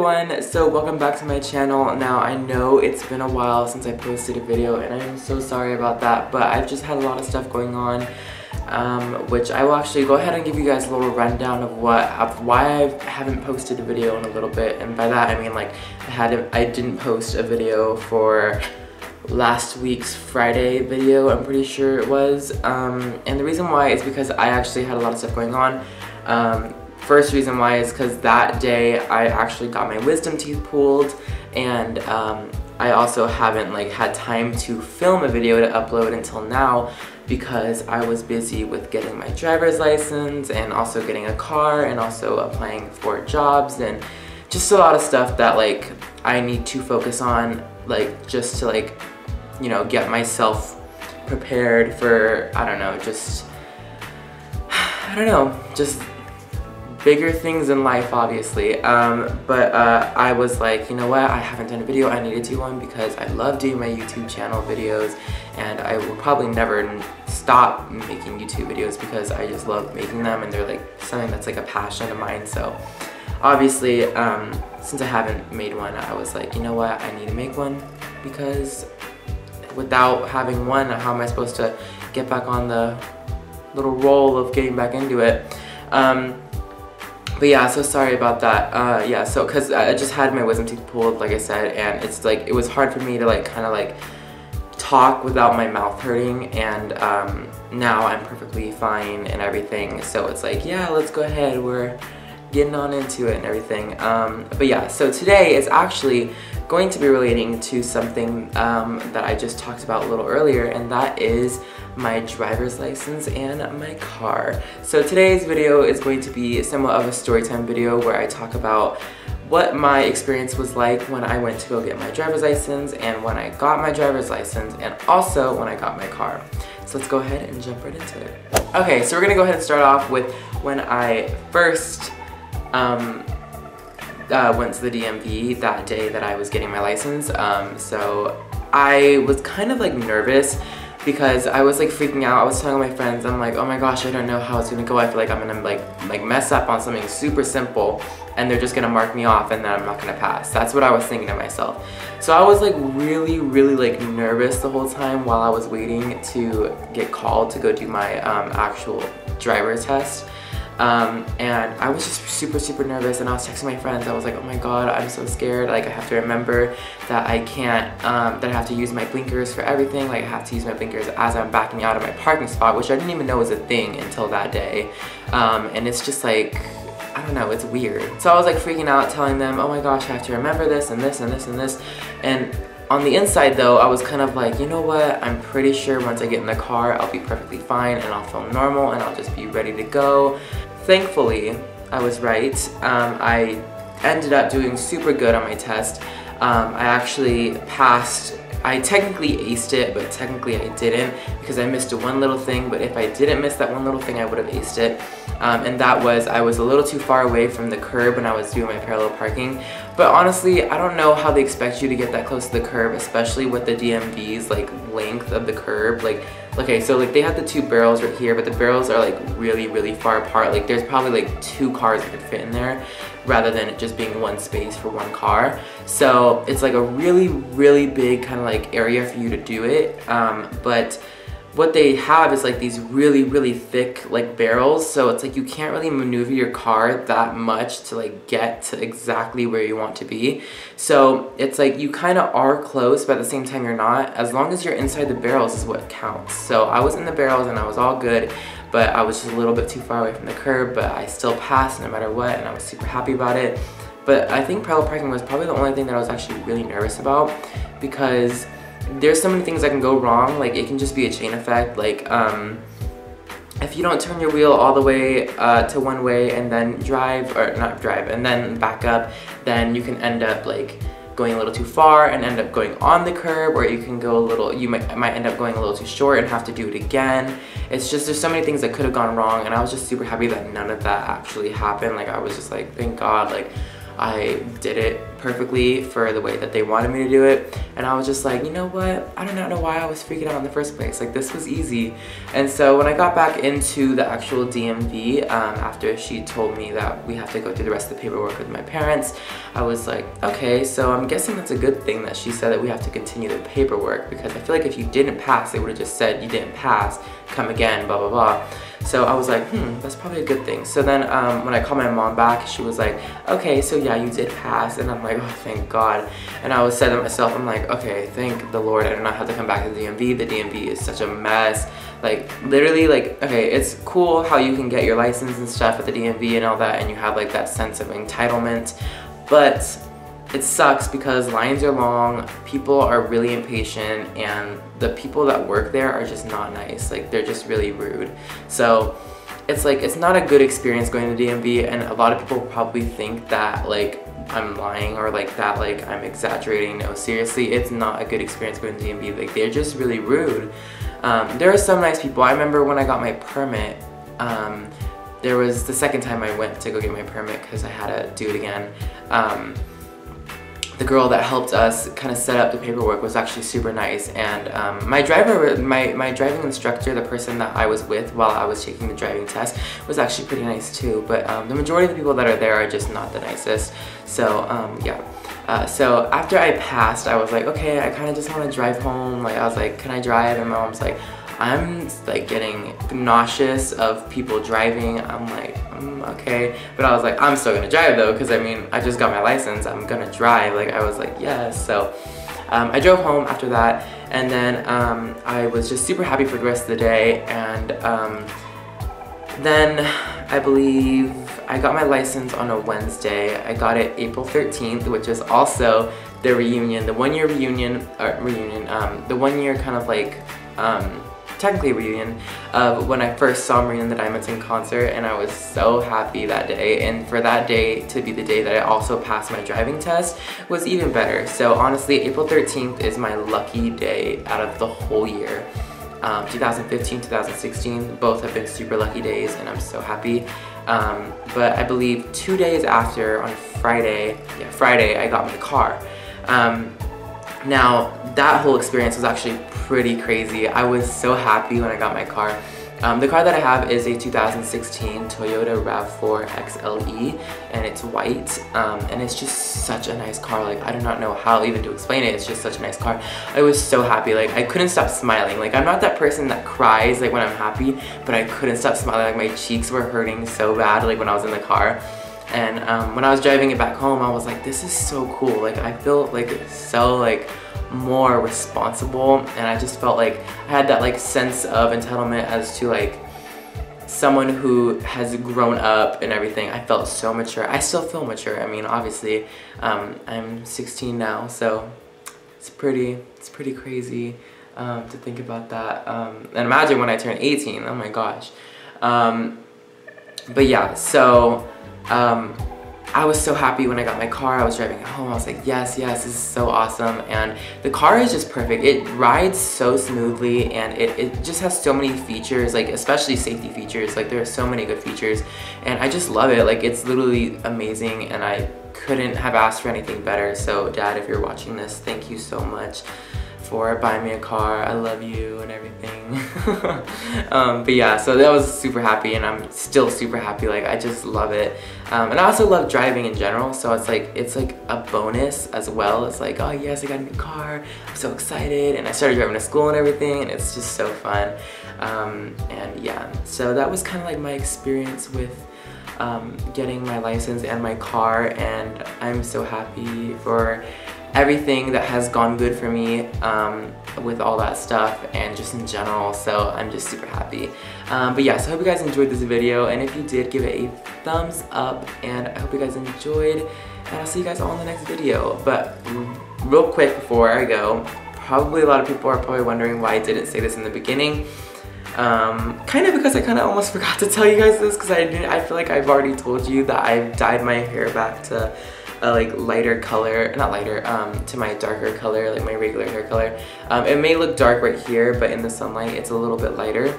everyone, so welcome back to my channel. Now I know it's been a while since I posted a video and I'm so sorry about that, but I've just had a lot of stuff going on, which I will actually go ahead and give you guys a little rundown of why I haven't posted a video in a little bit. And by that I mean like I didn't post a video for last week's Friday video, I'm pretty sure it was, and the reason why is because I actually had a lot of stuff going on. First reason why is because that day I actually got my wisdom teeth pulled, and I also haven't had time to film a video to upload until now because I was busy with getting my driver's license and also getting a car and also applying for jobs and just a lot of stuff that I need to focus on, just to get myself prepared for, I don't know, just bigger things in life, obviously. But I was like, you know what, I haven't done a video, I need to do one because I love doing my YouTube channel videos, and I will probably never stop making YouTube videos because I just love making them, and they're something that's a passion of mine. So obviously, since I haven't made one, I was like, you know what, I need to make one, because without having one, how am I supposed to get back on the little roll of getting back into it? But yeah, so sorry about that. Yeah, so because I just had my wisdom teeth pulled, like I said, and it's it was hard for me to kind of talk without my mouth hurting, and now I'm perfectly fine and everything. So it's yeah, let's go ahead, we're getting on into it and everything. But yeah, so today is actually going to be relating to something that I just talked about a little earlier, and that is my driver's license and my car. So today's video is going to be somewhat of a story time video where I talk about what my experience was like when I went to go get my driver's license, and when I got my driver's license, and also when I got my car. So let's go ahead and jump right into it. Okay, so we're gonna go ahead and start off with when I first went to the DMV that day that I was getting my license. So I was kind of nervous because I was freaking out. I was telling my friends, I'm like, oh my gosh, I don't know how it's gonna go. I feel like I'm gonna mess up on something super simple and they're just gonna mark me off and then I'm not gonna pass. That's what I was thinking to myself. So I was really nervous the whole time while I was waiting to get called to go do my actual driver's test. And I was just super nervous, and I was texting my friends. I was like, oh my god, I'm so scared. I have to remember that I can't, that I have to use my blinkers for everything. I have to use my blinkers as I'm backing out of my parking spot, which I didn't even know was a thing until that day. And it's just I don't know, it's weird. So I was freaking out, telling them, oh my gosh, I have to remember this and this and this and this. And on the inside though, I was kind of you know what, I'm pretty sure once I get in the car, I'll be perfectly fine and I'll feel normal and I'll just be ready to go. Thankfully, I was right. I ended up doing super good on my test. I actually passed. I technically aced it, but technically I didn't because I missed one little thing. But if I didn't miss that one little thing, I would have aced it. And that was, I was a little too far away from the curb when I was doing my parallel parking. But honestly, I don't know how they expect you to get that close to the curb, especially with the DMV's length of the curb. Okay, so they have the two barrels right here, but the barrels are really far apart. There's probably two cars that could fit in there rather than it just being one space for one car. So it's a really big kind of area for you to do it. But what they have is these really thick barrels, so it's you can't really maneuver your car that much to get to exactly where you want to be. So it's you kind of are close, but at the same time you're not. As long as you're inside the barrels is what counts. So I was in the barrels and I was all good, but I was just a little bit too far away from the curb, but I still passed no matter what, and I was super happy about it. But I think parallel parking was probably the only thing that I was actually really nervous about, because there's so many things that can go wrong. It can just be a chain effect. If you don't turn your wheel all the way to one way and then and then back up, then you can end up going a little too far and end up going on the curb, or you can go you might end up going a little too short and have to do it again. It's just, there's so many things that could have gone wrong, and I was just super happy that none of that actually happened. I was just thank God, I did it perfectly for the way that they wanted me to do it. And I was just like, you know what? I do not know why I was freaking out in the first place. Like, this was easy. And so when I got back into the actual DMV, after she told me that we have to go through the rest of the paperwork with my parents, I was like, okay, so I'm guessing that's a good thing that she said that we have to continue the paperwork, because I feel like if you didn't pass, they would have just said you didn't pass, come again, blah, blah, blah. So I was like, that's probably a good thing. So then when I called my mom back, she was like, okay, so yeah, you did pass. And I'm like, oh, thank God. And I was saying to myself, I'm like, okay, thank the Lord I do not have to come back to the DMV. The DMV is such a mess. Like, literally, like, okay, it's cool how you can get your license and stuff at the DMV and all that, and you have like that sense of entitlement, but it sucks because lines are long, people are really impatient, and the people that work there are just not nice. Like, they're just really rude. So it's like, it's not a good experience going to the DMV, and a lot of people probably think that like I'm lying or like that like I'm exaggerating. No, seriously, it's not a good experience going to the DMV. Like, they're just really rude. There are some nice people. I remember when I got my permit, there was the second time I went to go get my permit because I had to do it again. The girl that helped us kind of set up the paperwork was actually super nice, and my driving instructor, the person that I was with while I was taking the driving test, was actually pretty nice too, but the majority of the people that are there are just not the nicest. So yeah. So after I passed, I was like, okay, I kind of just want to drive home. Like, I was like, can I drive? And my mom's like, I'm like getting nauseous of people driving. I'm like, okay. But I was like, I'm still gonna drive though, because I mean, I just got my license, I'm gonna drive. Like, I was like, yes. So I drove home after that, and then I was just super happy for the rest of the day. And then I believe I got my license on a Wednesday. I got it April 13th, which is also the reunion, the 1 year reunion, the 1 year kind of like, technically a reunion of when I first saw Marina and the Diamonds in concert, and I was so happy that day. And for that day to be the day that I also passed my driving test was even better. So honestly, April 13th is my lucky day out of the whole year. 2015, 2016, both have been super lucky days, and I'm so happy. But I believe 2 days after, on Friday, I got my car. Now, that whole experience was actually pretty crazy. I was so happy when I got my car. The car that I have is a 2016 Toyota RAV4 XLE, and it's white, and it's just such a nice car. Like, I do not know how even to explain it. It's just such a nice car. I was so happy. Like, I couldn't stop smiling. Like, I'm not that person that cries like when I'm happy, but I couldn't stop smiling. Like, my cheeks were hurting so bad like when I was in the car. And when I was driving it back home, I was like, this is so cool. Like, I feel like so like more responsible, and I just felt like I had that like sense of entitlement as to like someone who has grown up and everything. I felt so mature. I still feel mature. I mean, obviously, I'm 16 now, so it's pretty crazy to think about that. And imagine when I turn 18. Oh my gosh. But yeah, so I was so happy when I got my car. I was driving home. I was like, yes, this is so awesome. And the car is just perfect. It rides so smoothly, and it just has so many features, like especially safety features. Like, there are so many good features, and I just love it. Like, it's literally amazing, and I couldn't have asked for anything better. So Dad, if you're watching this, thank you so much for buying me a car. I love you and everything. But yeah, so that was super happy, and I'm still super happy. Like, I just love it. And I also love driving in general, so it's like a bonus as well. It's like, oh yes, I got a new car, I'm so excited, and I started driving to school and everything, and it's just so fun. And yeah, so that was kind of like my experience with getting my license and my car, and I'm so happy for everything that has gone good for me with all that stuff and just in general. So I'm just super happy. But yeah, so I hope you guys enjoyed this video, and if you did, give it a thumbs up, and I hope you guys enjoyed, and I'll see you guys all in the next video. But real quick before I go, probably a lot of people are probably wondering why I didn't say this in the beginning. Kind of because I kind of almost forgot to tell you guys this, because I feel like I've already told you that I've dyed my hair back to a like lighter color, not lighter, to my darker color, like my regular hair color. It may look dark right here, but in the sunlight it's a little bit lighter.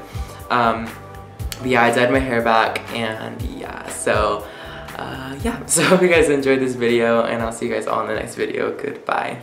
But yeah, I dyed my hair back, and yeah, so Yeah, so I hope you guys enjoyed this video, and I'll see you guys all in the next video. Goodbye.